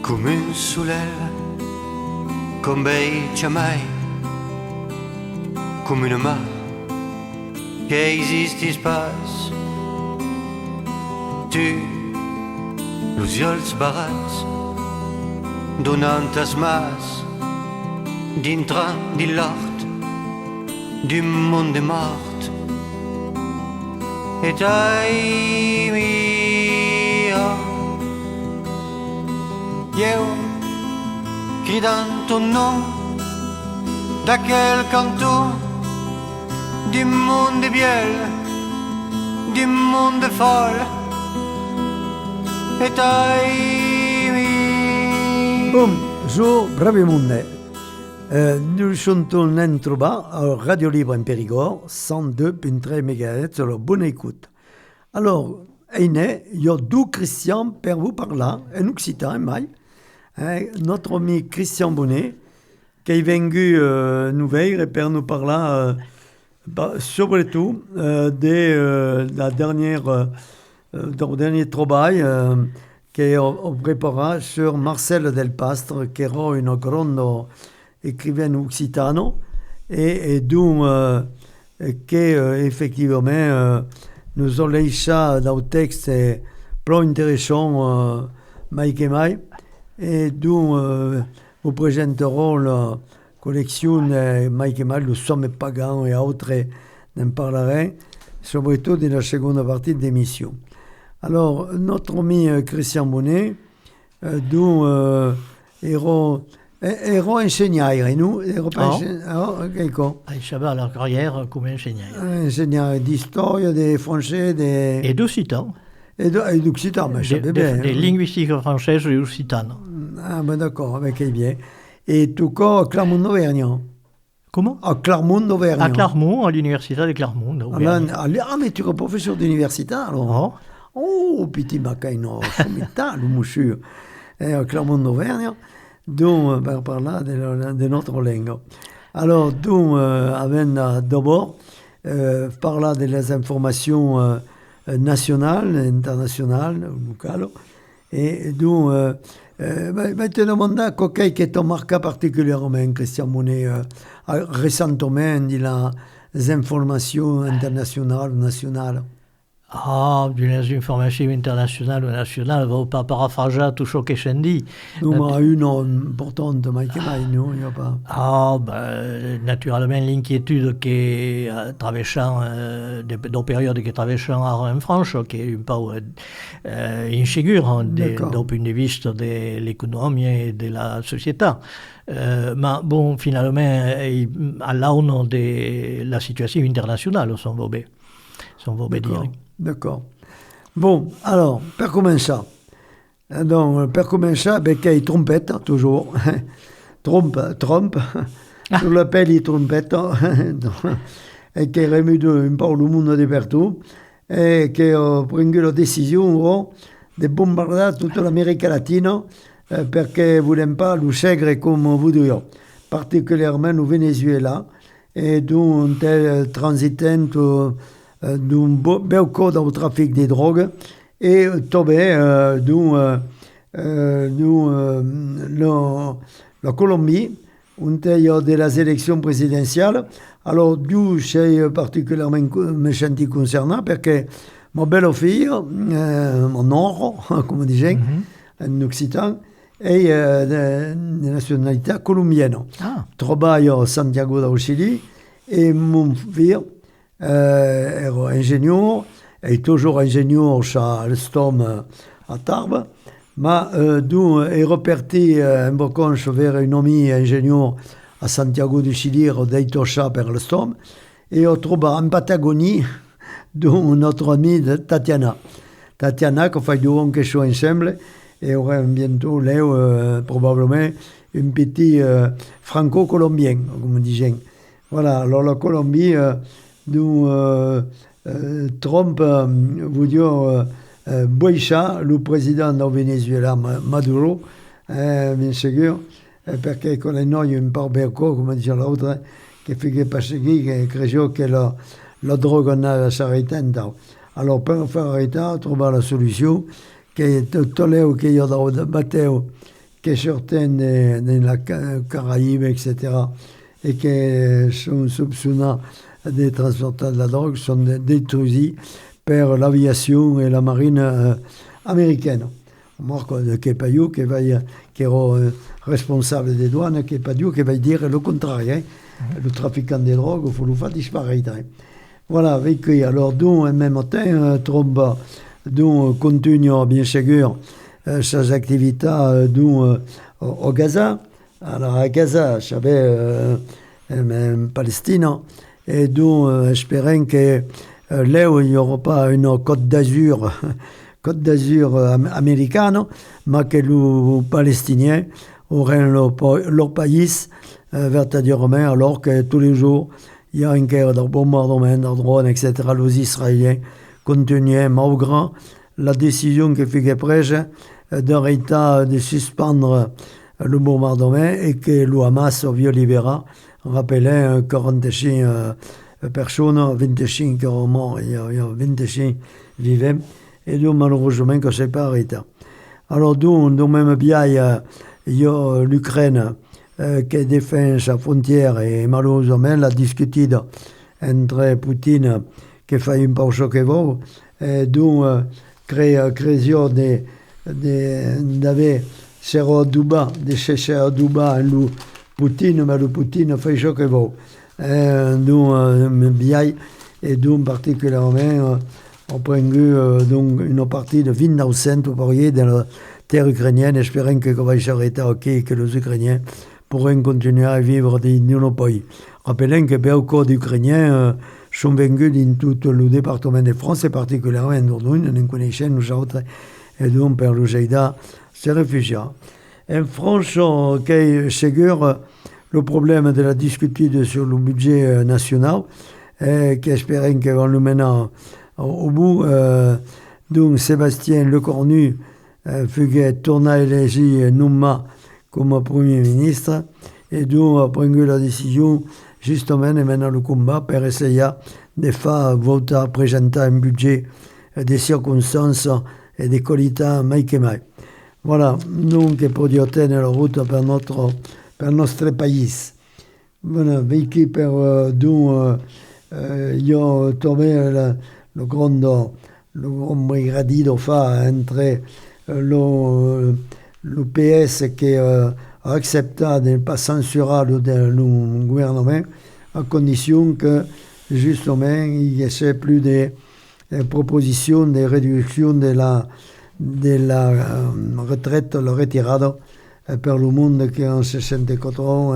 come un soleil, comme beige mai, come una mà che esiste spas. Tu, los ulls barats, donant as mas, dintre di l'art, du monde mort. Et ai mia, io cridant ton nom d'aquel canton du monde biel, du monde folle. Et ai mia. Bonjour, Bravemunde. Nous chantons l'intro-bas à Radio Libre en Périgord, 102.3 MHz, alors bonne écoute. Alors, il y a deux Christian per vous par là, un occitan, mai. Notre ami Christian Bonnet, qui est venu nous veiller et per nous parler, surtout, de la dernière, du dernier travail qu'on prépara sur Marcel Del Pastre, qui era une grande écrivain occitano, et dont effectivement nous avons laissé dans le texte plein intéressant, mai que mai, et dont vous présenterons la collection mai que mai, le Somme Pagan et autres, n'en parlerai, surtout dans la seconde partie de l'émission. Alors, notre ami Christian Bonnet, dont ero insegnare, nous? Ecco. J'avais la carrière comme enseignant. Insegnare d'histoire, de français, Et d'occitan. Et d'occitan, mais je savais bien. De linguistique française et occitane. Ah, ben d'accord, avec bien. Et tout cas, à Clermont-Auvergne. Comment? À Clermont-Auvergne. À Clermont, à l'université de Clermont. Ah, mais tu es professeur d'université, alors? Oh, petit macaino, formidable, monsieur. Et à Clermont-Auvergne. Donc, par là, de notre langue. Alors, donc, d'abord, parler des informations nationales, internationales, locales, et donc, te demander quelqu'un qui t'a marqué particulièrement, Christian Bonnet, récemment, les informations internationales, nationales. Ah, d'une information internationale ou nationale, va pas paraphraser tout ce que j'ai dit. Non, mais une importante, Mike, non, il n'y a pas. Ah, naturellement, l'inquiétude qui traversant, des périodes qui traversent en France, qui est un peu insécure du point de vue de l'économie et de la société. Mais bon, finalement, à l'aune de la situation internationale, on va dire. D'accord. Bon, alors, per commencer. Donc, per commencer, il y a une trompette, toujours. Trompe. Sur l'appel, il y a une trompette. Et qui est remis un peu le monde de partout. Et qui a pris la décision de bombarder toute l'Amérique latine parce qu'ils ne voulaient pas le segre comme vous dites. Particulièrement au Venezuela. Et donc, on transitant d'un beau code au trafic des drogues et tombé la Colombie, où il y a des élections présidentielles. Alors, d'où c'est particulièrement me senti concerné parce que ma belle-fille, mon or, comme on disait, en occitan, est de nationalité colombienne. Travaille à Santiago du Chili et mon fils era ingénieur, est toujours ingénieur chez Alstom à Tarbes, mais d'où est reparti en vacances vers un ami ingénieur à Santiago du Chili, d'Aitocha per Alstom, et on trouve en Patagonie d'où notre amie Tatiana. Tatiana, qui fait du bon quelque chose ensemble, et aura bientôt là, probablement, un petit franco-colombien, comme on dit. Voilà, alors la Colombie, d'où Trump vous dit Boïcha, le président du Venezuela, Maduro, bien sûr, parce qu'on a un peu berco, comme dit l'autre, qui fait que qui crée que la drogue n'a s'arrêté. Alors, pour faire arrêter, trouver la solution, que tout le qu'il y a dans le bateau qui sortaient de la Caraïbe, etc., et qui sont soupçonnés de transporter de la drogue, sont détruits par l'aviation et la marine américaine. Marco de Kepayou, qui est responsable des douanes, Kepayou, qui va dire le contraire. Le trafiquant de drogue, il faut le faire disparaître. Voilà, avec alors, en même temps, Trump continue, bien sûr, ses activités au Gaza. Alors, à Gaza, j'avais Palestine, et donc, espérant que là où il n'y aura pas une côte d'Azur américaine, mais que les Palestiniens auraient leur pays vertadirement, alors que tous les jours, il y a une guerre de bombardement, de drones, etc. Les Israéliens continuent, malgré la décision qui fut prise d'arrêter de suspendre le bombardement et que le Hamas libéra, rappelant 45 personnes, 25 qui sont morts, il y a 25 vivants, et donc malheureusement que ce n'est pas arrêté. Alors donc même bien, il y a l'Ukraine qui défend sa frontière et malheureusement la discutée entre Poutine qui fait un peu choquer vous et donc création d'avoir Serra Duba, de chercher à Duba le Poutine, mais le Poutine fait choquer vous. Donc bien et donc particulièrement on prend donc une partie de 20% pour y dans la terre ukrainienne, espérant que va s'arrêter ok, que les Ukrainiens pourront continuer à vivre dans nos pays. Rappelons que beaucoup d'Ukrainiens sont venus dans tout le département de France, et particulièrement dans Dordogne, nous connaissons nous autres, et donc par le Jaïda, ces réfugiés. En France, qui sûr le problème de la discussion sur le budget national, et qui espérons qu'ils vont le mener au bout. Donc Sébastien Lecornu fut tourné élevé Nouma comme Premier ministre, et donc a pris la décision justement de mener le combat pour essayer de faire voter, présenter un budget des circonstances et des qualités mai. Voilà, donc pour dire tenir la route per notre pays. Voilà, vécu per io trouvé le grand brigadier de faire entre le PS qui a accepté de ne pas censurer le gouvernement à condition que justement il n'y ait plus de propositions de réduction de la retraite, la retirada per le monde qui est en 64 ans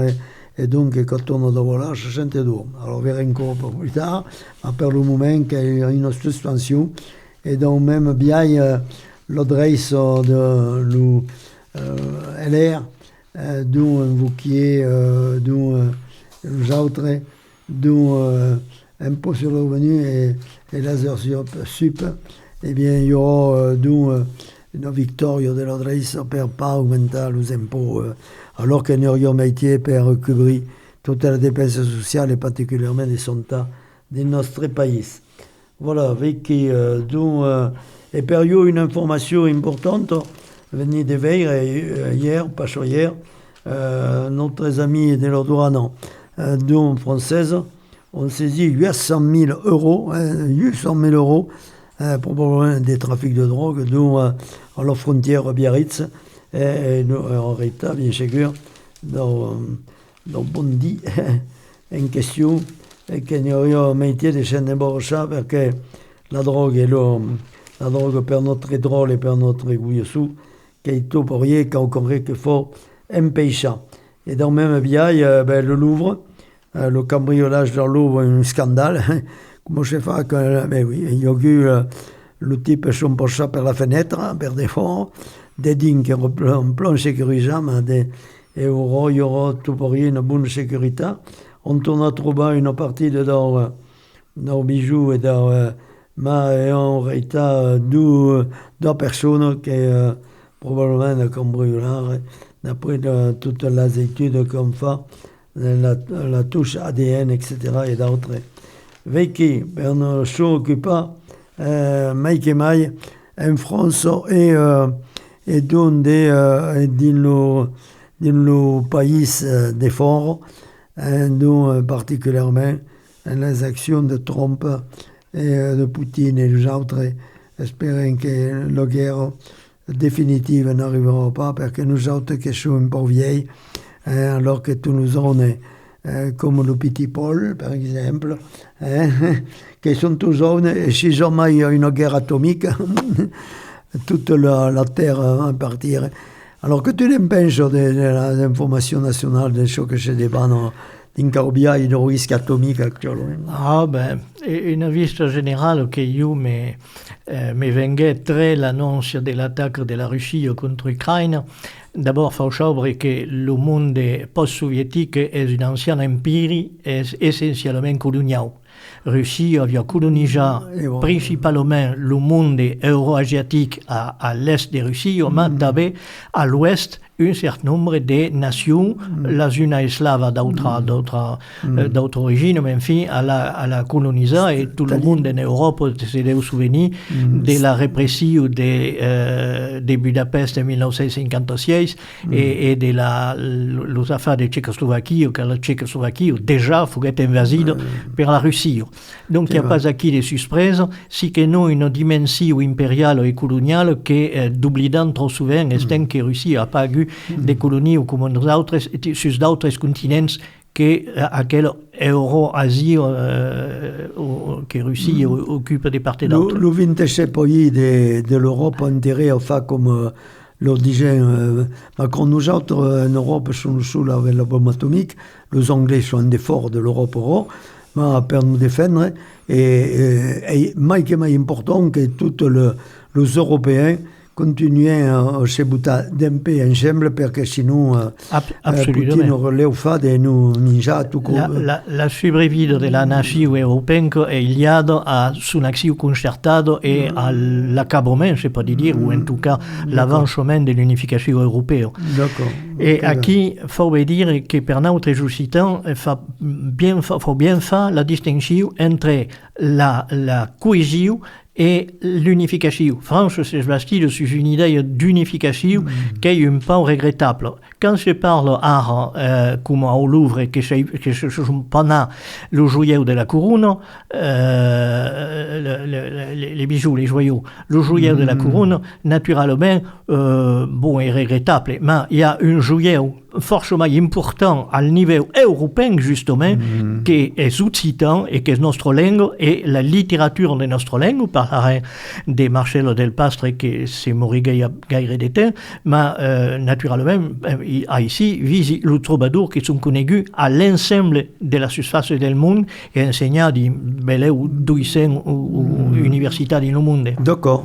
et donc quand on doit voir 62. Alors on verra encore plus tard, mais per le moment qu'il y a une suspension et donc même bien l'adresse de LR, d'où Vauquier, d'où les autres, d'où impôt sur le revenu et laser sup, eh bien il y aura d'où une victoire de l'adresse pour pas augmenter les impôts, alors qu'il n'y a rien métier pour couvrir toutes les dépenses sociales et particulièrement des santé de notre pays. Voilà, avec d'où et per io une information importante venue de veille hier, pas hier, notre ami de la douane française ont saisi 800 000 euros, probablement des trafics de drogue, dont à la frontière Biarritz, et en réalité, bien sûr, dans Bondy, en question, et qu'il n'y a eu un métier de chaîne de borcha, parce que la drogue la drogue per notre drôle et per notre gouillessou, qui est tout pour rien, quand on qu'il faut empêcher. Et dans le même biais, le Louvre, le cambriolage dans le Louvre, un scandale. Comment je fais que, oui, il y a eu le type son pocha par la fenêtre, per défaut, des dignes qui en plein sécurisé, et il y aura tout pour rien une bonne sécurité. On tourne à trouver une partie de nos bijoux et mais en réalité, deux personnes qui probablement des cambrioleurs, d'après toutes les études qu'on fait, la touche ADN, etc. et d'autres. Vécu, on s'occupe mai en France et et dans le pays des forts, dont particulièrement les actions de Trump et de Poutine et des autres, espérant que la guerre définitive n'arrivera pas, parce que nous autres qui sommes un peu vieilles, alors que tous nous on est comme le petit Paul, par exemple, qui sont tous jeunes, et si jamais il y a une guerre atomique, toute la Terre va partir. Alors que tu n'empêches de l'information nationale, des choses que je débat in Carbia et de risque atomique actuellement. Ah ben, une vista générale che io mi venga très l'annonce de l'attaque de la Russie contre l'Ukraine. D'abord, il faut savoir que le monde post-soviétique est un ancien empire essentiellement colonial. La Russie avait colonisé principalement le monde euro-asiatique à l'est de Russie, mais avait à l'ouest un certain nombre de nations, les unes slaves d'autres origines, mais enfin, à la coloniser, et tout le monde en Europe se doit souvenir de la répression de Budapest en 1956 et de les affaires de Tchécoslovaquie, que la Tchécoslovaquie déjà fut invadie par la Russie. Donc, il n'y a pas acquis de surprise, si que non une dimension impériale et coloniale qui, d'oubliant trop souvent, est que la Russie n'a pas eu des colonies comme nous autres, sur d'autres continents à quel Euro-Asie que Russie occupe des parties d'autres. Le 27 pays de l'Europe ont intérêt à faire comme le disait Macron. Nous autres, en Europe, sommes sous avec la bombe atomique. Les Anglais sont des forts de l'Europe euro, mais pour nous défendre, et mais important que tous les Européens continuer à se butter d'un peu ensemble, parce que sinon Poutine relève fa de nous ninja tout comme la sopravvivere de la nation européenne est liée à son action concertée et à l'accablement, je peux dire, ou en tout cas l'avancement de l'unification européenne. D'accord. Et aquí il faut dire que per notre juscitant il faut bien faire la distinction entre la cohésion et l'unification. France s'est bâtie sur une idée d'unification qui est un peu regrettable. Quand je parle comme au Louvre, que je pendant le joyau de la couronne, les bijoux, les joyaux, le joyau de la couronne, naturellement, est regrettable. Mais il y a un joyau forcément important à niveau européen, justement, qui est occitan et qui est notre langue, et la littérature de notre langue, par de Marcello del Pastre, qui s'est mort il y a gaire de temps, mais naturellement, ici, visi le troubadour qui sont connus à l'ensemble de la surface du monde et enseignant dans belle ou 200 universités dans le monde. D'accord.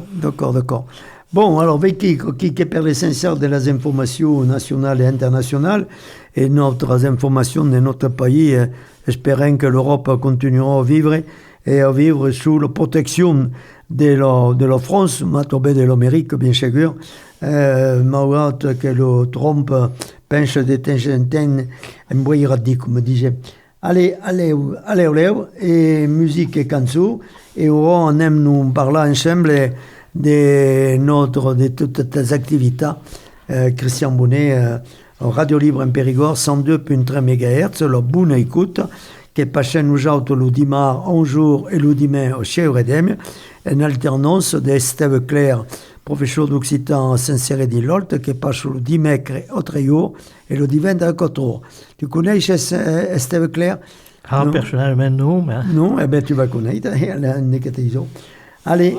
Bon, alors, qui est l'essentiel de les informations nationales et internationales et notre information de notre pays, espérant que l'Europe continuera à vivre et à vivre sous la protection de la France, mais aussi de l'Amérique, bien sûr, malgré que le Trump pense de temps en temps un bruit radical, comme disait. Allez, et musique et cançons, et on aime nous parler ensemble de toutes les activités. Christian Bonnet, Radio Libre en Périgord, 102.3 MHz, la bonne écoute, qui passe nous autres le dimanche 11 jours et le dimanche chez Redem, en alternance de Steve Claire, professeur d'occitan à Saint-Céré-d'Ilolte, qui passe le dimanche au 3 jours et le dimanche à 4 jours. Tu connais Steve Claire? Ah, personnellement, non. Mais... Non, eh bien, tu vas connaître. Allez.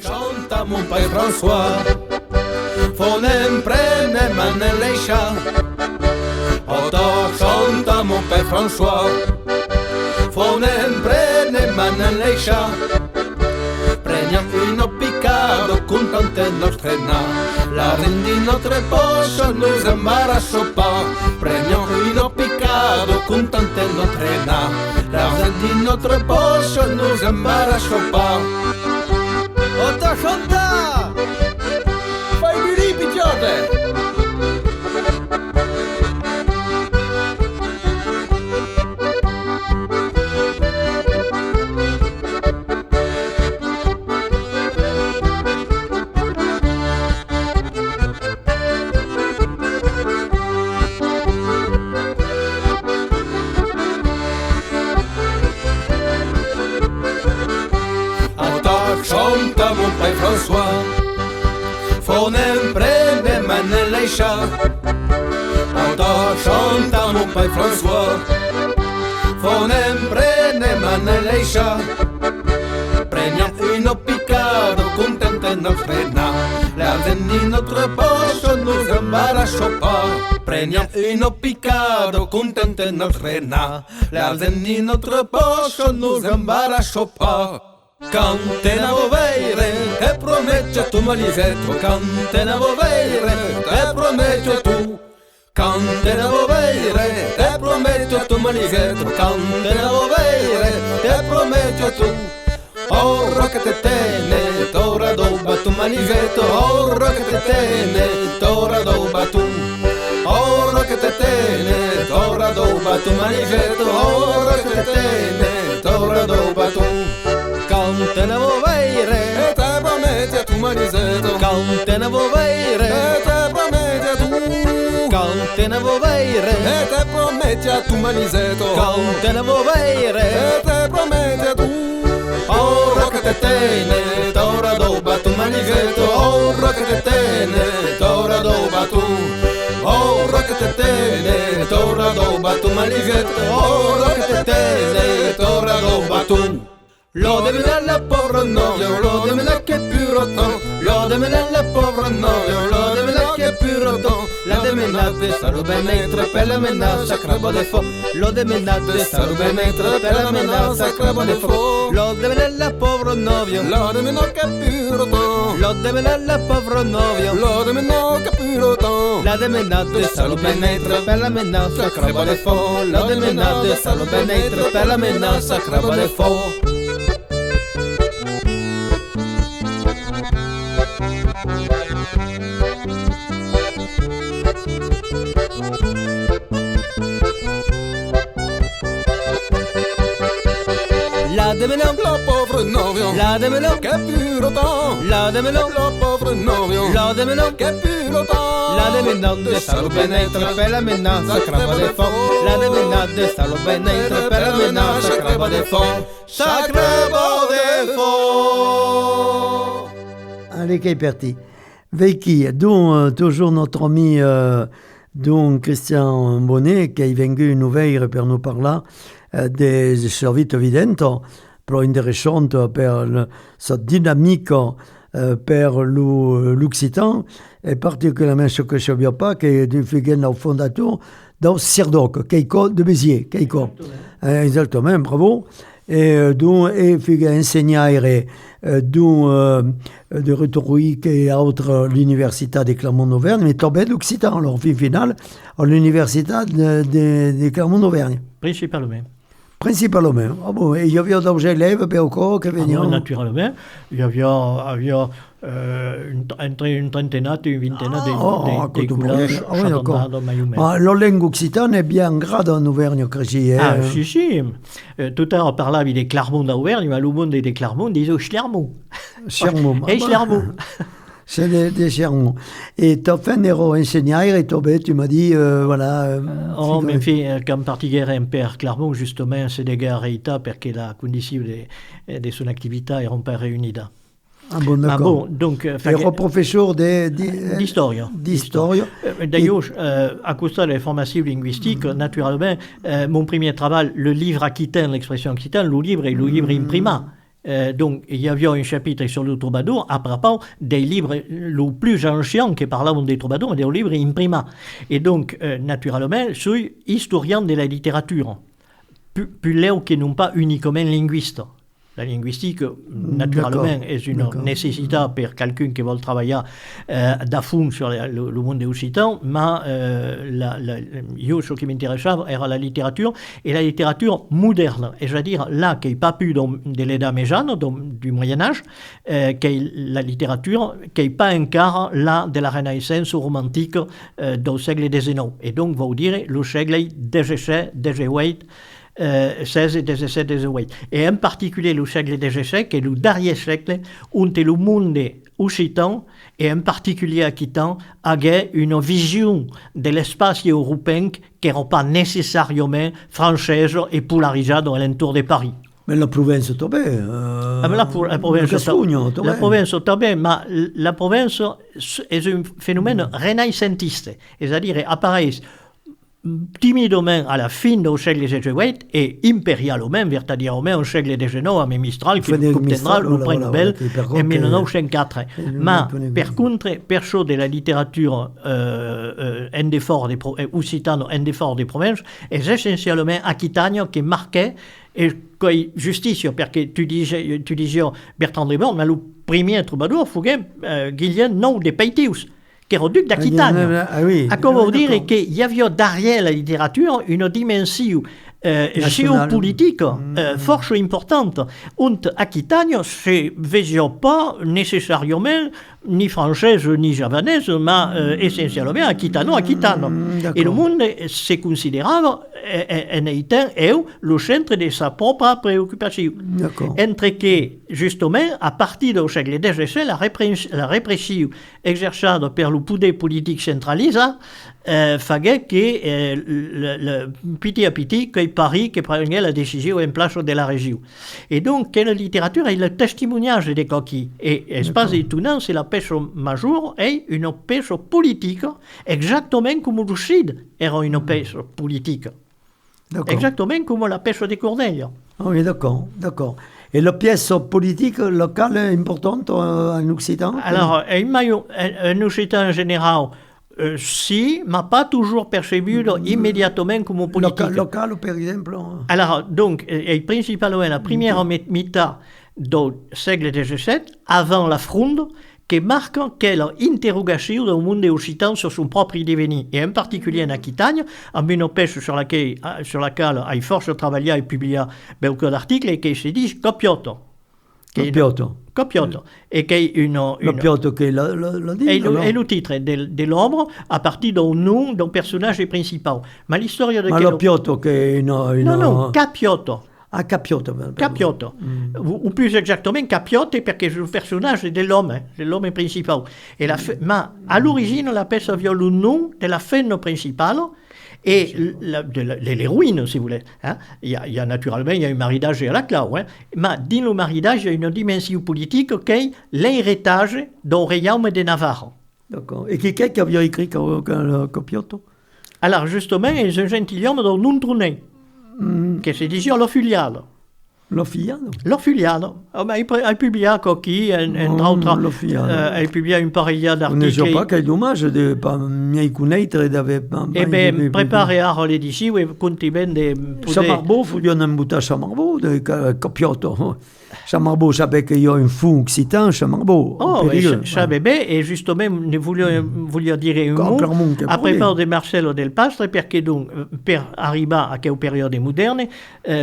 Chanta mon père François, fonem prene maneleisha. Oto chanta mon père François, fonem prene maneleisha. Prendiamo un piccado con tante nostre na. La rendi notre poche nous embarasso pas. Prendiamo un piccado con tante notre na. La rendi notre poche nous embarasso pas. Otta chanta! Fai biri, picciote! Leixa. Ota chanta mon pai François. Fonem prenem an Leixa. Prenia uno picado contente notre na. La veni notre poche nous embarasso pas. Prenia uno picado contente notre na. La veni notre poche nous embarasso pas. Cante na voveire, te prometto tu malisetto. Cante na voveire, te prometto tu. Cante na voveire, te prometto tu malisetto. Cante na voveire, te prometto tu. Ora che te tene, tora doba tu manisetto. Ora che te tene, tora doba tu. Ora che te tene, tora doba tu manisetto. Ora che te tene, tora doba tu. Cante na voveire, e te prometti tu manisetto. Cante na voveire, e te prometti tu. Cante na voveire, e te prometti tu manisetto. Cante na voveire, e te prometti tu. Ora che te tene, tora doba tu manisetto. Ora che te tene, tora doba tu. Ora che te tene, tora doba tu manisetto. Ora che te tene, tora doba tu. Lodemela la pauvre novia, lodemela che purotan. Lodemela la pauvre novia, lodemela che purotan. La demenade sarebbe mentre per la menace crabo de fo. Lodemela sarebbe mentre per la menace crabo de fo. Lodemela la pauvre novia, lodemela che purotan. Lodemela la pauvre novia, lodemela che purotan. La demenade sarebbe mentre per la menace crabo de fo. Lodemela sarebbe mentre per la menace crabo de fo. La demenam, la pauvre novia, la demenam, che purotan. La demenam, la pauvre novia, la demenam, che purotan. La demenam de salo benetre per la menace crava de fo. La demenam de salo benetre per la menace crava de fo. Sacrebo de fo. Allez, qu'est parti. Veiki, dont toujours notre ami dont Christian Bonnet, qui est venu une nouvelle per nous parler des services évidents, pour intéressante per sa dynamique per l'Occitan, et particulièrement ce que je ne sais pas, qui est du figure au fondateur, dans Sirdoc, Keiko de Béziers, Keiko. Exactement, bravo. Et dont est figure enseignare de rhétorique et autres l'université de Clermont-Auvergne, mais tombé l'Occitan, alors fin finale, à l'université de Clermont-Auvergne. Principalement. Ah bon, et il y avait d'autres élèves, puis encore, qui venaient. Ah, naturellement. Il y avait une trentaine, une vingtaine de coulages. La langue occitane est bien grande en Auvergne, Crécy. Ah, si. Tout à l'heure, on parlait des Clermont d'Auvergne, mais le monde des Clermont disait Schlermont. Schlermont. Et Schlermont. C'est des Clermont. Et tu as fait un héros enseignant, et tu m'as dit, voilà... mais quand particulier un père Clermont, justement, c'est des gars réita, parce que la condition de son activité est pas réunie. Ah bon, d'accord. Ah bon, donc... Héros professeur d'histoire. D'ailleurs, à cause de la formation linguistique, naturellement, mon premier travail, le livre aquitaine, l'expression aquitaine, le livre imprima. Donc, il y avait un chapitre sur le troubadour à propos des livres le plus anciens qui parlaient des troubadours, des livres imprima. Et donc, naturellement, je suis historien de la littérature, plus là qui non pas uniquement linguiste. La linguistique, naturellement, est une nécessité pour quelqu'un qui veut travailler à fond sur le monde occitan, mais ce qui m'intéressait era la littérature, et la littérature moderne, et je veux dire, là, qui n'est pas plus de l'État méjane, du Moyen-Âge, qui est la littérature, qui n'est pas encore là de la Renaissance romantique du siècle XIX. Et donc, vous direz, le siècle XVII, XVIII, 16 et 17 et 18. Et en particulier le siècle XVII, qui est le dernier siècle où le monde occitan, et en particulier aquitain, avait une vision de l'espace européen qui n'est pas nécessairement française et polarisée dans l'entour de Paris. Mais la province també. La province també, mais la province est un phénomène renaissantiste, c'est-à-dire apparaît timidement à la fin du siècle XVIII et impérialement, c'est-à-dire au siècle XIX, avec Mistral, qui obtiendra le prix Nobel en 1904. Mais, par contre, perso de la littérature occitane des provinces, est essentiellement Aquitagne qui marquait et qui justice, parce que tu disais Bertrand de Born, mais le premier troubadour, Guillaume Non de Peitius, qui est au duc d'Aquitagne. À quoi vous dire qu'il y avait derrière la littérature une dimension géopolitique fort importante. Und Aquitagne ne faisait pas nécessairement ni française ni javanaise, mais essentiellement aquitano. Et le monde se considérable en étant le centre de sa propre préoccupation. Entre que, justement, à partir du siècle XVI, la répression exercée par le pouvoir politique centralisé faisait que petit à petit, que Paris qui prenait la décision en place de la région. Et donc, la littérature est le témoignage des coquilles. Et l'espace étonnant, c'est la pêche majeure et une pêche politique, exactement comme le Cid era une pêche politique. Exactement comme la pêche des corneilles. Oui, d'accord. Et la pièce politique locale est importante en Occitan? Alors, en Occitan en général, si, mais pas toujours perçu immédiatement comme politique. Local, par exemple? Alors, donc, et principalement la première mi-temps du siècle XVII, avant la Fronde, qui marque quelle interrogation du monde occitan sur son propre devenir, et en particulier en Aquitagne, en une pêche sur laquelle a force travaillé et publié beaucoup d'articles, et qui se dit Copiotto. Copiotto. Et qui est une Copiotto qui l'a dit. Et le titre de l'ombre à partir d'un nom d'un personnage principal. Mais l'histoire de quel... Copiotto qui est une... Non, Capiotto. Ah, Capiotto. Capiotto. Ou plus exactement, Capiotto, parce que le personnage de l'homme principal. Mais à l'origine, la pêche avait le nom de la femme principale et l'héroïne, si vous voulez. Il y a naturellement un mariage à la clau. Mais dans le mariage, il y a une dimension politique qui est l'héritage du royaume de Navarre. D'accord. Et qui avait écrit Capiotto? Alors, justement, c'est un gentilhomme de Nuntrunè. Che si dice l'Ofiliano. L'Ofiliano. Ha publié Coquille, ha publié un pareil d'articles. Ne sais pas quel dommage de pas mieux connaître d'avoir. Eh bien, préparé à l'édition et contiben de. Chamarbo, il y a un bout à Chamarbo de Capiotto. Chamarbo, savait qu'il y a un fou occitan, Chamarbo. Oh, je savais bien, et justement, nous voulions dire un mot après part de Marcelo del Pastre, parce que donc, per arriver à quelle période moderne,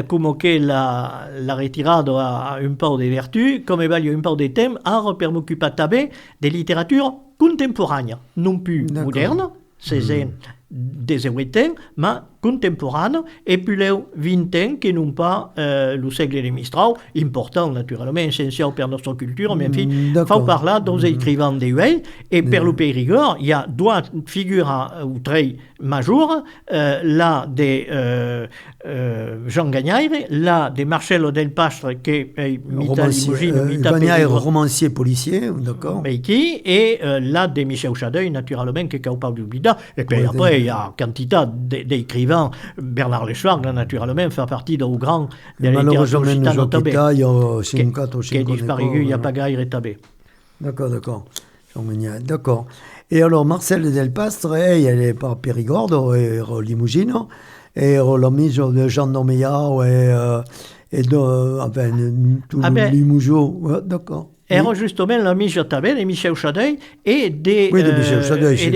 comme que la retirada a un peu de vertu, comme il y a un peu de thème, per m'occuper de littérature contemporaine, non plus moderne, 16e, 18e, mais contemporaine, et puis les 20e, qui n'ont pas le siècle de Mistral, important naturellement, essentiel pour notre culture, mais il faut parler des écrivains de Huey, et pour le Périgord, il y a deux figures ou traits majeurs, là de Jean Gagnaire, là de Marcelo del Pastre, qui est Gagnaire, romancier policier, d'accord. Et là de Michel Chadeuil, naturellement, qui est capable d'oublier. Et puis après, il y a quantité d'écrivains. Bernard Leschwag, naturellement, fait partie d'un grand de la littérature occitane qui est disparu il n'y a pas gaire tabé. D'accord. Et alors, Marcel Del Pastre, elle est par Périgord, et Limousino, et l'ami de Jean Doméa, et tout le Limougeau. D'accord. Et justement, l'ami Jotabel et Michel Chadeuil, et des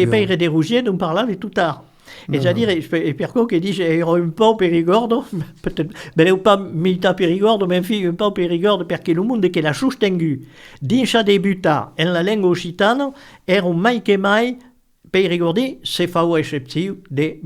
Pères des Rougiers dont on parlait tout à l'heure. C'est-à-dire, et Perco qui dit, j'ai un peu Périgord, peut-être, mais il pas militaire Périgord, mais un peu Périgord, parce que le monde qui la soutenu, d'incha débuta en la langue occitane, era mai que mai Périgordais, c'est fa exception de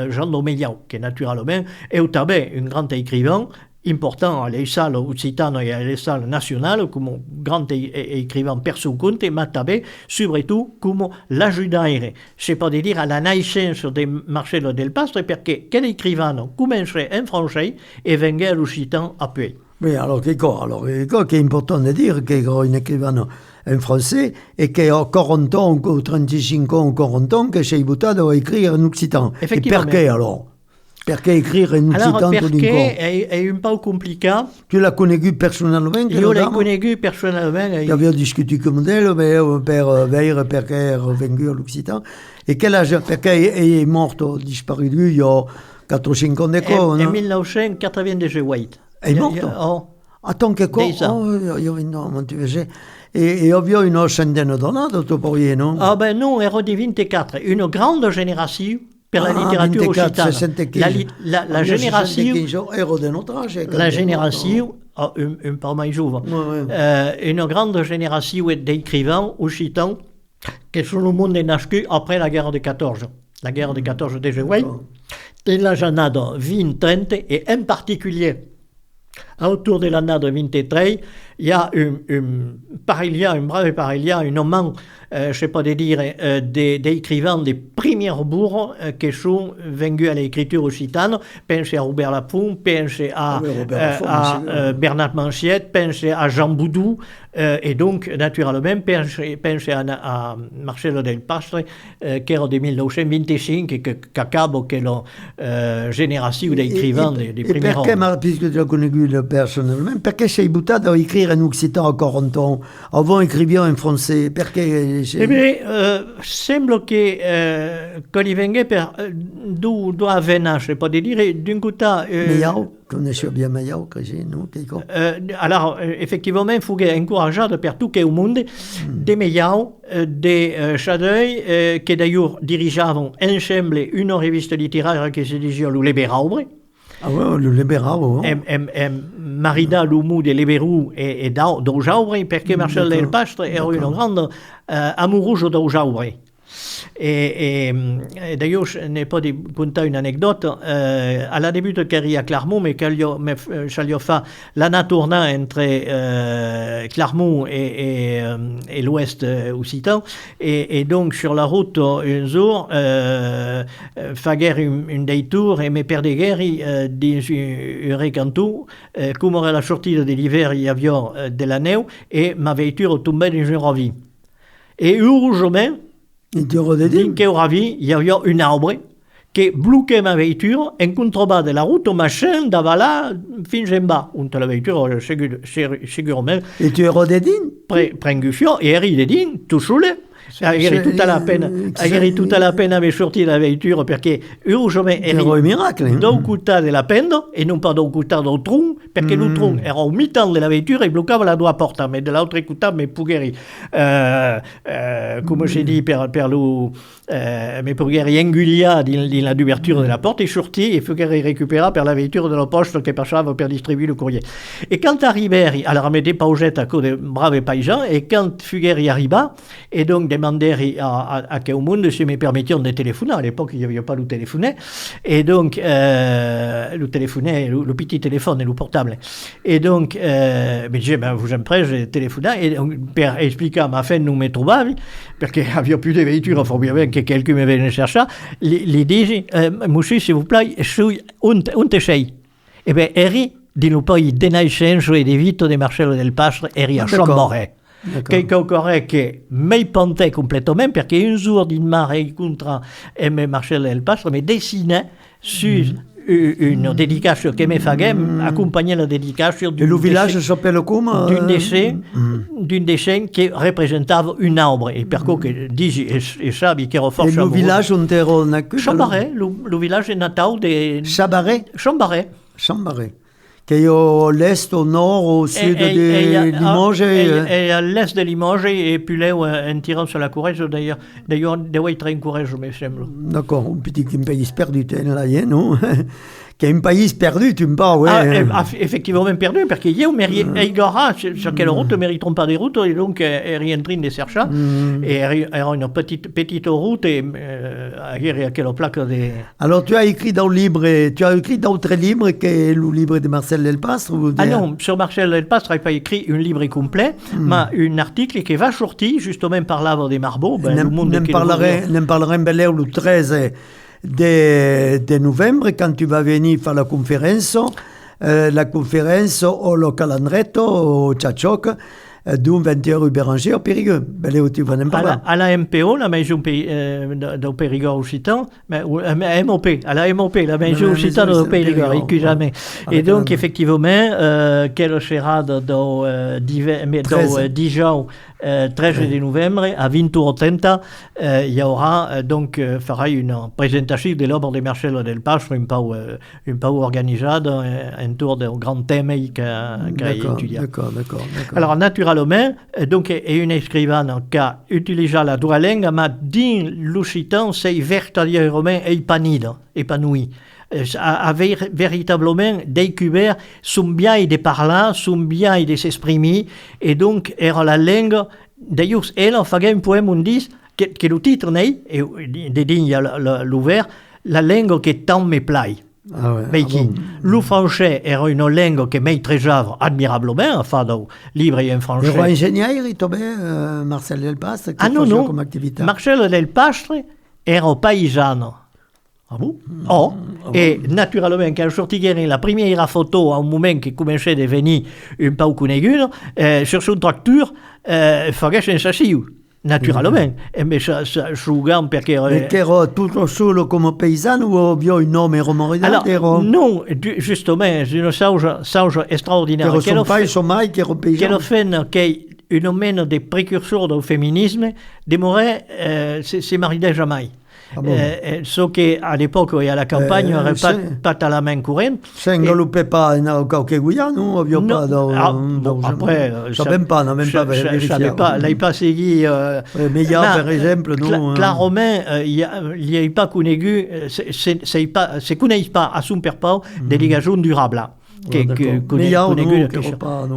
Jean Doméliau, qui naturellement est aussi un grand écrivain, important à l'escale occitane et à l'escale nationale comme grand écrivain perso conte, mais també, surtout, comme l'ajudaire. C'est pas de dire à la naissance de Marcelo del Pastre, parce que quel écrivain commençait en français et venait à l'occitan après. Oui, alors che è importante dire che era un écrivain en français et che a 40 ans ou 35 ans ou 40 ans che sei buttato a écrire en occitan. E perché alors? Perché écrire en occitan? Alors, perché è un po' complicato. Tu l'as conosciuto personalmente? Io l'ho conosciuto personalmente. Tu avevi discusso con lui per vedere perché era venuto all'occitan. E che perché è morto, disparu lui, il y a 4-5 ans d'école? En 1998. È morto? Attends che cosa? Non ti vedi. E aveva una centinaia d'anni, tu poi, no? Ah ben non, ero di 24. Una grande generazione per la letteratura occitana. La generazione... Ero di notre âge. La generazione, un po' più giovane, una grande generazione di écrivains occitans che sono mondi nascuti après la guerra di 14. La guerra di 14 de juillet, della giornata 20-30 e in particolare autour de l'année 23, il y a un brave pareil, un homme, je ne sais pas dire, des écrivains des premiers bourgs qui sont venus à l'écriture occitane. Pensez à Robert Laffont, pensez à Bernard Manchiette, pensez à Jean Boudou, et donc, naturellement, pensez à Marcelo del Pastre, qui est en 1925 et qui accabe la génération d'écrivains des premiers rangs. Et pourquoi, puisque tu as connu personnellement, perché sei buttato a écrire en occitan à 40 ans? Avant, écrivions en français. Perché? Eh bien, sembra che quand venga per d'où avvenne, je ne sais pas dire, d'un côté... Meiau, connaissez bien Meiau, così, no? Alors, effectivement, il faut encourager per tout le monde des Meiau, des Chadeuil, qui d'ailleurs dirigeaient ensemble une reviste littéraire qui se disait Le Liberaure. Ah ouais, le Liberaure. Marida Lumu de Liberou et d'Aujaure, perché Marcel del Pastre era un grande amoureuse d'Aujaure. Et d'ailleurs, je n'ai pas conté une anecdote. À la début de carrière à Clermont, mais j'ai fait l'année tournant entre Clermont et l'ouest occitan. Et donc, sur la route, un jour, faire une détour et me perdre guerre dans un recanto. Comme à la sortie de l'hiver, il y avait de la neige et ma voiture tombait dans un ravin. Et heureusement, dans quel ravin, il y avait un arbre qui bloquait ma voiture en contrebas de la route, machin, d'avala, fin en bas. On la voiture, sûrement. Et tu es rodédin? Prengufio, et eri dedin, tout seul. Aguerri toute la peine avait sorti la voiture perché heureusement era un miracle. D'un côté de la penda et non pas d'un côté del tronc, perché le tronc era au mi-temps de la voiture et bloccava la due porta, mais de l'autre côté, mais pouveri, come si dit, per lo, mais pouveri engulia dans la ouverture de la porte et sorti et pouveri récupérer per la voiture de la poste qui passava per distribuer le courrier. Et quand arrivèrent, alors mettez pausette à cause de braves paysans, et quand Fugueri arriva, et donc demandèrent à quel monde si me permettions de téléphoner. À l'époque, il n'y avait pas le téléphone. Et donc, le petit téléphone et le portable. Et donc, je disais, vous en prêt, j'ai téléphoné. Et donc, pour expliquer à ma fin, nous me trouvavi, parce qu'il n'y avait plus de voitures, il faut bien que quelqu'un me vienne chercher. Il dit, monsieur, s'il vous plaît, je suis un sei. Eh bien, eri, di lo poi de naiscenzo e di vito di Marcelo del Pastre, eri a Chambord. Quelqu'un encore qui m'épantait complètement parce qu'un jour d'une marée contre Marcel del Pastre me dessinait sur une dédicace que me faisait accompagner la dédicace et le village s'appelle comment d'une dessin qui représentait un arbre et per que dit et ça qui era fort et le village on était nacu Chambaret le village natal de Chambaret qui est à l'est, au nord, au sud de Limoges. Et à l'est de Limoges, et puis là, en tirant sur la Corrèze, d'ailleurs, de très Corrèze, me semble. D'accord, un petit pays perdu, là, non? Qui est un pays perdu, tu me parles, ouais. Effectivement, perdu, parce qu'il y a sur quelle route ne mériteront pas des routes, et donc, elle est en train de chercher, et elle a une petite route, et elle a quelle plaque de... Alors, tu as écrit dans le livre, tu as écrit d'autres livres que le livre de Marcel del Pastre? Ah non, sur Marcel del Pastre, il n'a pas écrit un livre complet, mais un article qui va sortir, justement, par l'Avre des Marbeaux. N'en parlerai le 13 de novembre, quand tu vas venir faire la conférence la conférence au Calandretto, au Tchatchoc, d'un 21 rue Béranger au Périgueux. Ben, là, tu vas n'en parler. À la MPO, la Maison do Périgord occitan, mais MOP, à la MOP, la Maison occitane do Périgord, et jamais. Et donc, effectivement, quelle sera do Dijon, 13 de novembre, à 20h30, il y aura, donc, fera une présentation de l'œuvre de Marcelo del Pastro, un peu organisée, un tour d'un grand thème qu'a étudié. D'accord. Alors, naturellement, donc, est une écrivaine qui a utilisé la dure langue, mais dans l'occitan, c'est véritablement épanoui. A véritablement découvert son bien de parler, son bien de s'exprimer, et donc, era la langue, d'ailleurs, elle a fait un poème, on dit, que le titre n'est, et dedans il y a l'ouvert, la langue qui tant me plaît. Ah ouais, Mais le français era une langue que maîtrisava admirablement, enfin, dans livre en français. Le roi ingénieur, il tombait Marcel Del Pastre, Ah non, comme activité. Marcel Del Pastre era paesano. Ah bon? Et naturellement, quand je sortis la première photo, à un moment qui commençait à devenir un peu conegudo, sur son tracteur, faisait sensation. Naturalmente, invece Shugan perché... E che era tutto solo come paesano o aveva un nome romoridale? Alors, non, justement, c'est une sauge extraordinaire. Che non fai mai che era paesano? Che fait che un homme des précurseurs du féminisme demeurait, c'est marié jamais. Ah bon. So qu'à l'époque, à la campagne, il n'y aurait pas à la main courante. Ça n'enveloppait pas qualche Guyane, ou il n'y a pas après, je ne sais même pas, non, même pas vérifié. Je ne savais pas, il n'a pas segui... mais il y a, par exemple, non... Clairement, il n'y a pas connu, c'est connaît pas à son perpau des ligations durables.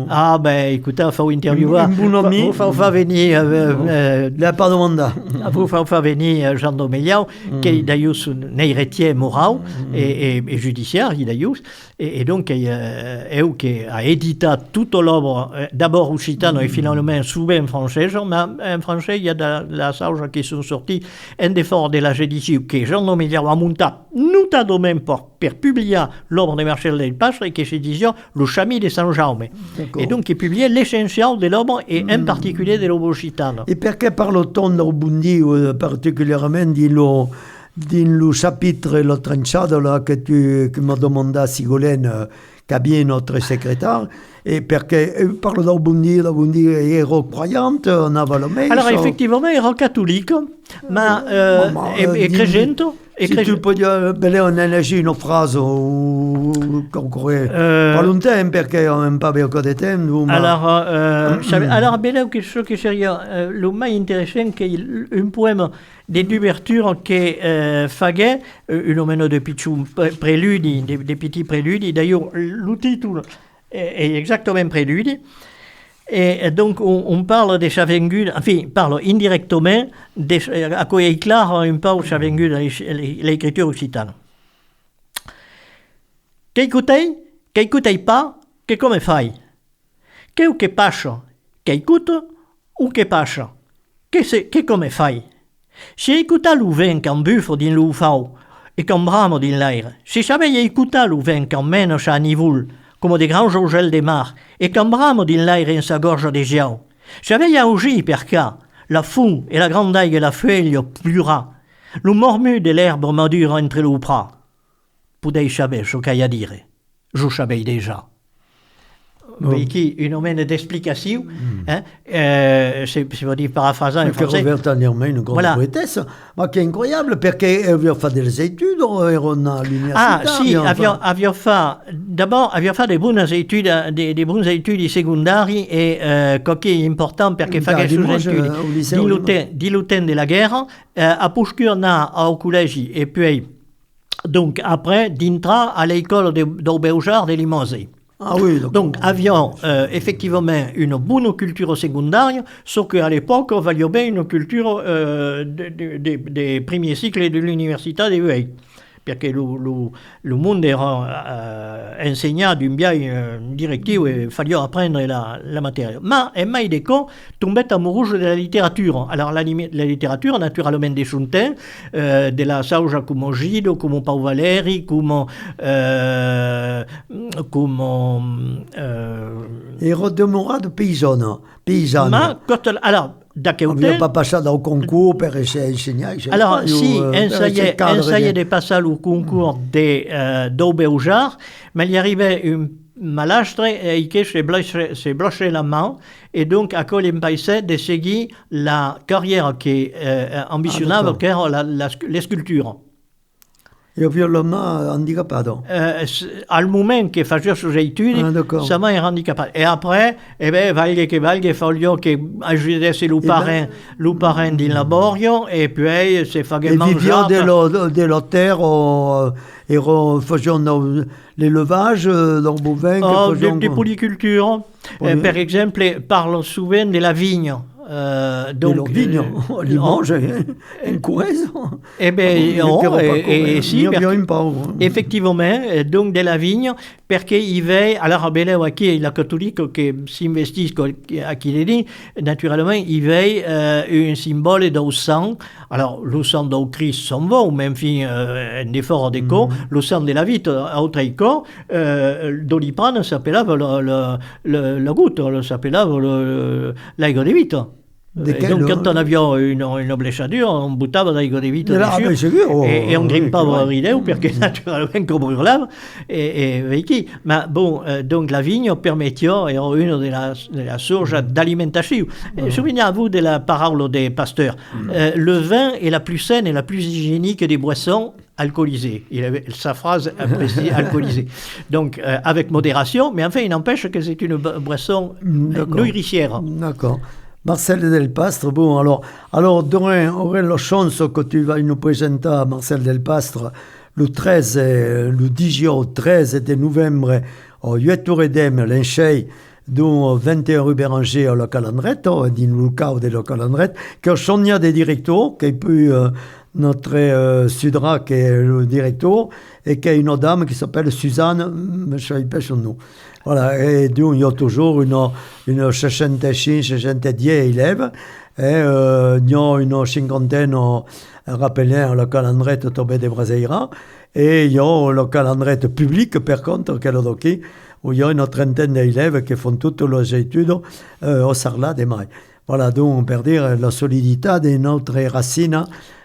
Ah ben écoutez, il faut interviewer. Il faut venir. La pas de mandat. Il faut venir Jean Domeliao, qui d'ailleurs est héritier moral et judiciaire, d'ailleurs, et donc qui a édité toute l'œuvre, d'abord occitane et finalement souvent française, mais en français il y a de la sauge qui sont sortis un effort de la judiciaire que Jean Domeliao a monté, notamment pour publier l'œuvre de Marcel Del Pastre, qui disait le Chami de Saint-Jaume. Et donc, il publiait l'essentiel de l'œuvre et en particulier de l'œuvre occitane. Et pourquoi parle-t-on d'Orbundi particulièrement dans le chapitre Le Trenchado là, que me demanda Sigolène, qui est bien notre secrétaire, et perché parlo d'Orbundi era croyante, on avait le même. Alors, effectivement, il era catholique, mais et crescento. Si tu peux dire, on a écrit une phrase qu'on croyait pas longtemps, parce qu'on n'a pas beaucoup de temps. Alors, quelque chose qui serait le plus intéressant, c'est un poème d'ouverture qui faisait un hommage de petits préludes, des petits préludes. D'ailleurs, le titre est exactement prélude. Et donc, on parle des Chavengud, enfin, parle indirectement, à quoi il est clair un peu Chavengud l'écriture occitane. Qu'écoutez pas, que comme fai. Que passe, qu'écoute ou que passe. Que comme fai. Si écouta le vent qu'en buffo din l'ufau et qu'en brame din l'air, si savais écouta le vent qu'en mène à Nivoul, comme des grands jorgels des mars, et qu'en brame din l'air en sa gorge des giaux. J'avais augi perca, la fou et la grandaille et la feuille plura, le mormu de l'herbe madure entre le prat. Poudei saber ce qu'il y a à dire. Je savais déjà. Qui une hommage d'explication, c'est dire paraphrasant en français. Roberta Niermain, une grande poétesse, mais qui est incroyable, parce qu'elle a fait des études à l'université. Ah, si, d'abord, elle a fait des bonnes études secondaires, et ce qui est important, parce qu'elle fait des études dilutées de la guerre, à Pouchkurna, au collège, et puis, donc, après, d'intra à l'école d'Aubergeard de Limoges. Ah oui, donc, avions effectivement une bonne culture secondaire, sauf qu'à l'époque, on valait bien une culture des premiers cycles de l'université de Huey. perché il mondo era insegnato in via direttivo e fallait apprendre la materia. Ma è mai detto tombait amoureuse della letteratura. Alors la letteratura naturalmente des chantins, della sauja come Gido, come Pau Valeri, come Ero demorato paesano. Ma alors da che On ne pas passé au concours per insegnare. Alors, si, enseignait de passer au concours d'Aubeujar, mais il y arrivait une malastre et qui se blochait la main, et donc à cause d'un païsais de seguir la carrière qui ambitionnable, qui era la sculpture. Io violemment handicapato. Al moment che faceva sue études, sa main era handicapata. Et après, valga che foglio che aiutasse le parrain di laborio, e poi se faceva mangiare. E dello terre, facevano l'élevage, dans bovin. Des polycultures. Par exemple, parle souvent de la vigne. Donc, li mange in Corrèze. Eh bien, si, effectivement, donc de la vigne, perché il veille, alors bello qui la catholique qui s'investit à qui il dit, naturellement, il veille un symbole du sang. Alors, le sang du Christ s'en va, ou même fin, un effort de corps, le sang de la vie, autre corps, d'Oliprane s'appelait la goutte, s'appelait l'aigo de vite. Et donc, quand on avait une blessure, on buttava l'aigo de vite dessus, et on grimpava a ridere, perché naturalmente on brûlava, et vecchi. Mais bon, donc la vigne permettait, era une de la source d'alimentation. Souvenez-vous de la parole des pasteurs. Le vin est la plus saine et la plus hygiénique des boissons alcoolisées. Il avait sa phrase précise, alcoolisée. Donc, avec modération, mais enfin, il n'empêche que c'est une boisson nourricière. D'accord. Marcel Del Pastre, bon, alors demain, aurait la chance que tu vas nous présenter Marcel Del Pastre le 13 de novembre au 8 Redem, l'Enchei, dont 21 rue Béranger à la Calandrette, din Lucao de la Calandrette, que Sonia des directeurs, qui est plus notre Sudra, qui est le directeur, et qui est une dame qui s'appelle Suzanne, je ne sais pas son nom. Voilà, et donc il y a toujours une 65-70 élèves, et il y a une cinquantaine rappelés à la calendrette tombée de Braseira, et il y a la calendrette publique, par contre, où il y a une trentaine d'élèves qui font toutes leurs études au Sarlat des Mailles. Voilà, donc on peut dire la solidité de notre racine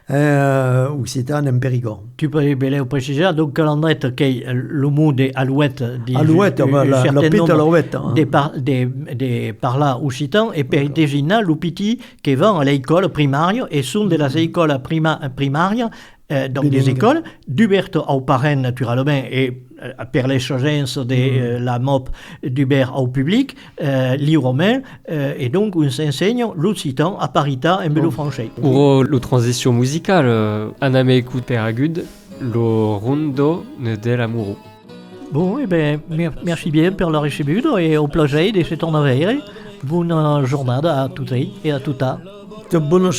occitane en Périgord. Tu peux préciser, donc calendrette qui est le mot des alouettes, Alouette, la petite alouette. Des parla occitan, et per Tegina, le petit qui va à l'école primaire, et sont de la école primaire, donc des écoles, d'Hubert au parrain naturellement, et per l'échange de la MOP d'Hubert au public, l'Iromain, et donc on s'enseigne l'occitan à Parita en Belo-Franchais. Pour la transition musicale, Aname écoute Peragud, le rondo de l'amoureux. Bon, eh bien, merci bien pour la récibute et au plaisir de cette tornavere. Bonne journée à toutes et à toutes. Un buon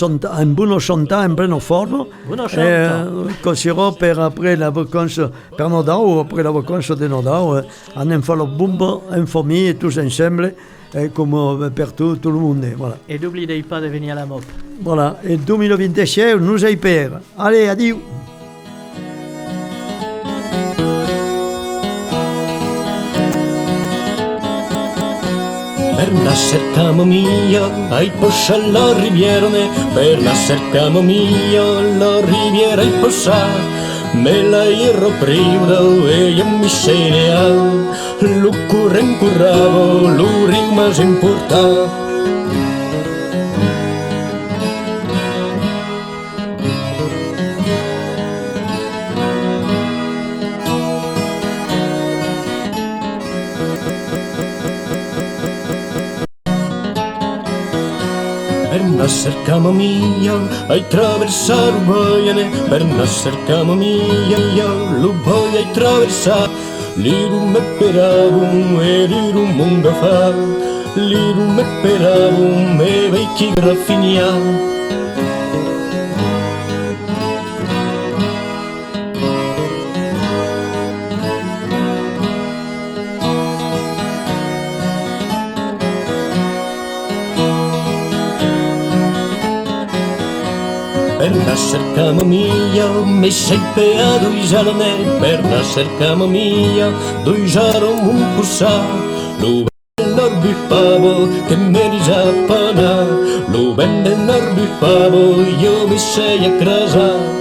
chantant en pleine forme. Cosirò per après la vacances per Nadal ou après la vacances de Nadal, anem fa la bomba en famille tous ensemble, comme per tout le monde. Voilà. Et n'oubliez pas de venir à la MOP. Voilà, et 2026 nous y per. Allez, adieu. Per nascer camomilla, ai poscia la riviera, per nascer camomilla, la riviera ai poscia, me la ero privo e io mi seneal, lo curren curravo, lo ritmas importa. Per nascer camomilla, ai traversar un boiane, per nascer camomilla, lo voglio ai traversar. Lirum me peravum e lirum mondo fa, lirum me peravum e vecchi graffinia. per nascer camomillo, mi sempre a dui jalone, per nascer camomillo, dui jarom un pussà, lo bello buffavo che mi rigiappona, lo bello buffavo io mi sei a casa.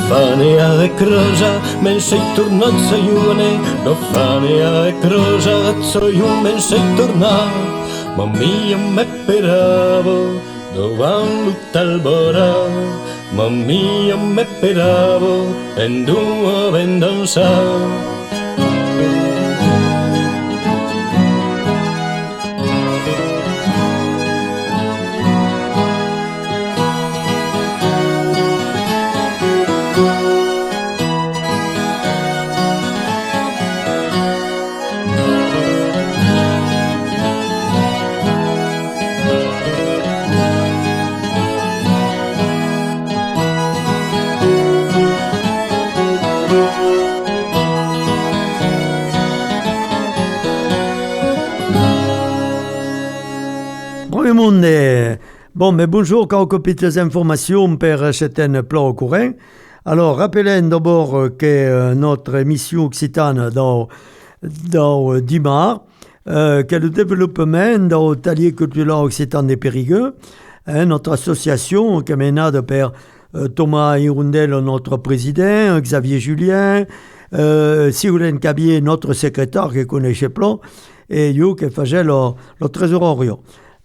Fane a crosa, men sei tornat giovane, no fane a crosa, io men sei tornat, ma mio me speravo, dovan l'uttalbora, ma mio me speravo, en due vendanza. Bon, mais bonjour, quelques petites informations pour certains plans au courant. Alors, rappelez d'abord que notre émission occitane dans Dimar, que le développement dans l'atelier culturel occitan des Périgueux, notre association qui est menée par Thomas Hirondel, notre président, Xavier Julien, Sigolène Cabier, notre secrétaire qui connaissait plan, et you qui faisait le trésorier.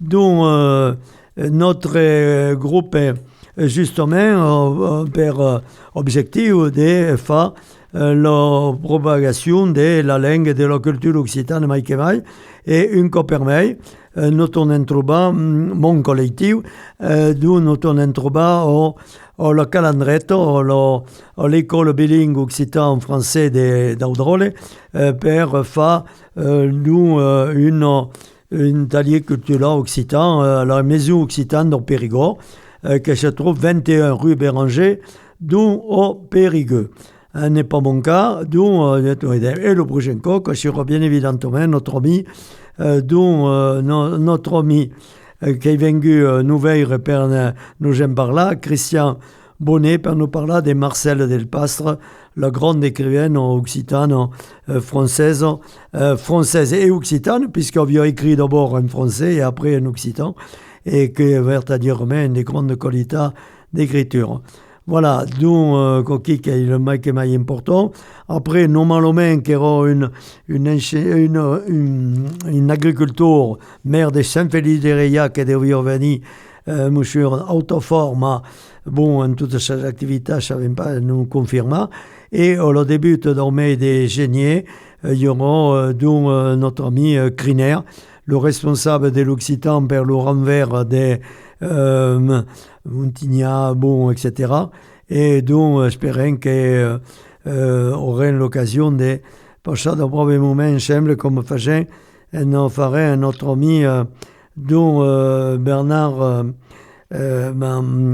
Donc, notre groupe est justement pour objectif de faire la propagation de la langue de la culture occitane maïkémaï et une co permet nous en trobar mon collectif d'où nous en trobar au le calendretto à l'école bilingue occitan français d'Audrole pour faire nous une atelier culturel occitan à la maison occitane dans Périgord qui se trouve 21 rue Béranger d'où au Périgueux. N'est pas mon cas, d'où et le prochain coup, que sera bien évidemment notre ami, notre ami qui est venu nous veiller pour nous en parler, Christian Bonnet, pour nous parler de Marcel Delpastre, la grande écrivaine occitane française et occitane, puisqu'on a écrit d'abord en français et après en occitan, et qui est vertadirement une des grandes qualités d'écriture. Voilà, donc, coquille qui est le mec qui est important. Après, normalement, qu'il y aura une agriculture, maire de Saint-Félix de Reya, qui devait venir, monsieur autoforme, bon, en toutes ces activités, je ne savais pas nous confirmer. Et au début de mai des géniers, il y aura donc notre ami Criner, le responsable de l'Occitan pour le renvers des Montigna, bon, etc. Et donc, espérons qu'on aura l'occasion de passer de brave moments ensemble, comme faisait nous ferait notre ami dont Bernard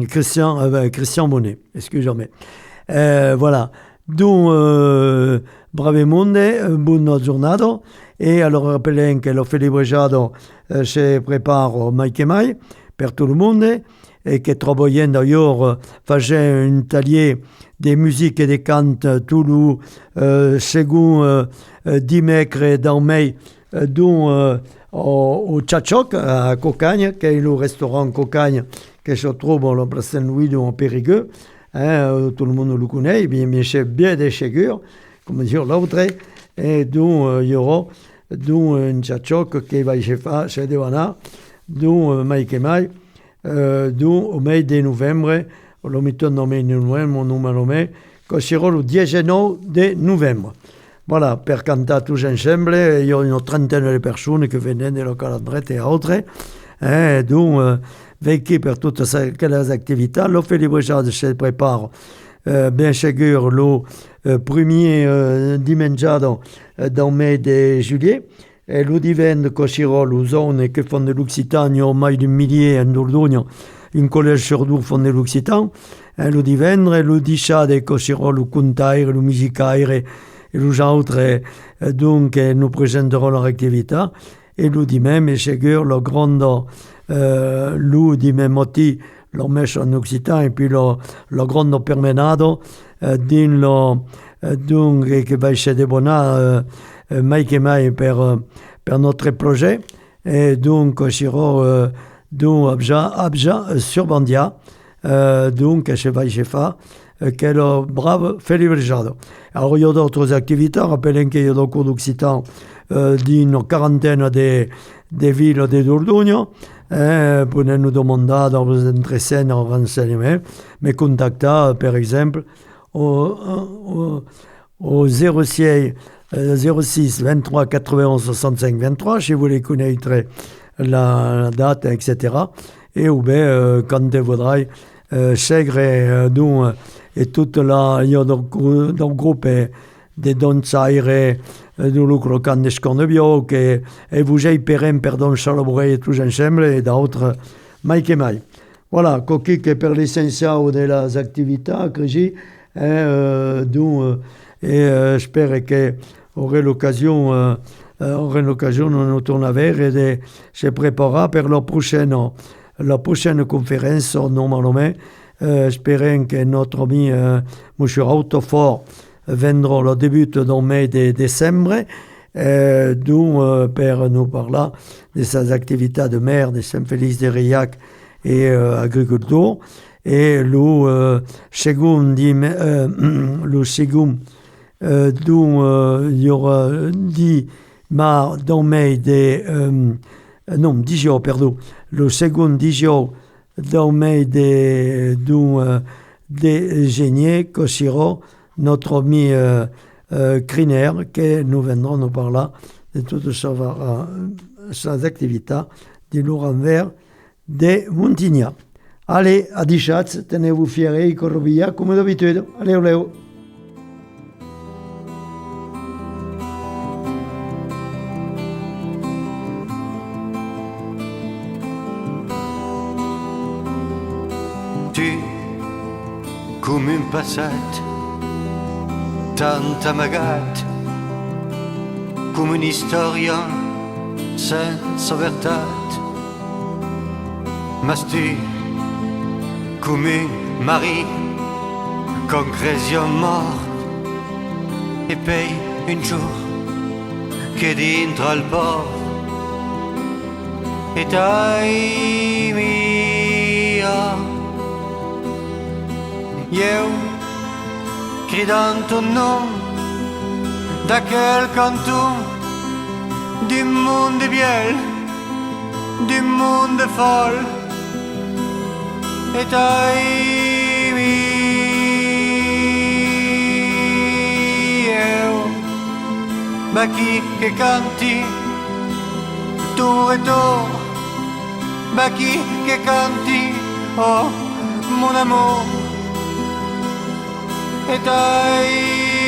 Christian Bonnet, excusez-moi. Voilà. Donc, brave monde, buona giornata. Et alors, rappelons que le célébrejado se prépare au mai pour tout le monde et que travaillons d'ailleurs faisait un atelier de musique et de chant tout le second dimanche dans mai dont au Tchatchok à Cocagne, qui est le restaurant Cocagne qui se trouve à la place Saint-Louis dans Périgueux. Tout le monde le connaît, mais c'est bien des figures, comme dit l'autre. Et donc, il y aura un Tchatchok qui va se faire chez Devana, donc Mike et Mai, donc au mai de novembre, le mettons au mai de novembre, mon numéro mai, qui sera le 19 de novembre. Voilà, per cantar tous ensemble, il y a une trentaine de personnes qui viennent de la Calandrette et autres. Donc, vécu per toutes ces activités, le célébrejado se prépare bien sûr le premier dimanche dans le mai de juillet. Et le divendres, quand sera le zone qui font de l'Occitanie au mai du millier en Dordogne, un collège sur dour fondé l'Occitan, le divendre, le dichat cosiro le contaire, le musicaire et les autres, donc nous présenterons leur activité. Et le dimem, et chez le grand, le dimem oti, lo mèche en occitan, et puis le grand permenado, din lo, donc, che va chez de bona, mai che mai per notre projet, et donc, siro, donc, abja, sur Bandia, donc, che va chez fa, quel brave felibrejado. Alors, il y a d'autres activités, rappelez qu'il y a au cours d'occitan, d'une quarantaine de villes de Dordogne, pour nous demander dans vos entretiens en renseignement, mais contactez par exemple au 06 23 91 65 23 si vous voulez connaître la date, etc. Et ou bien quand vous voudrez, Segre et toute la, il y a dans le groupe des donzaires de lucro can des cornebio et vous avez perem perdon chalabré tous ensemble et d'autres mai que mai. Voilà, coquille que per l'essentiel de las activités que j'ai donc j'espère que aurait l'occasion de nous tourner vers et de se préparer pour la prochaine conférence normalement. Espérons que notre ami M. Autofort vendrà le début du mois de décembre, d'où per nous parler de ses activités de mer de Saint-Félix de Rillac et agriculture. Et le second, d'où il y aura 10 jours, pardon, le second 10 jours dans mai de génier que sera notre ami Criner, qui nous viendrons nous parler de toutes ces activités de l'Ouranvers de Montignac. Allez, à Dichat, tenez-vous fiers et Corbilla, comme d'habitude. Allez, Léo. Tu, come un passat, tant amagat, come un'istoria senza vertat. Mas tu, come un mari, con cresion mort, e poi un jour che dentro al port, e dai mia, io cridant ton nom da quel canton du monde biel, du monde folle, et ai mio, ma chi che canti tu e tu, ma chi che canti, oh mon amour, et ai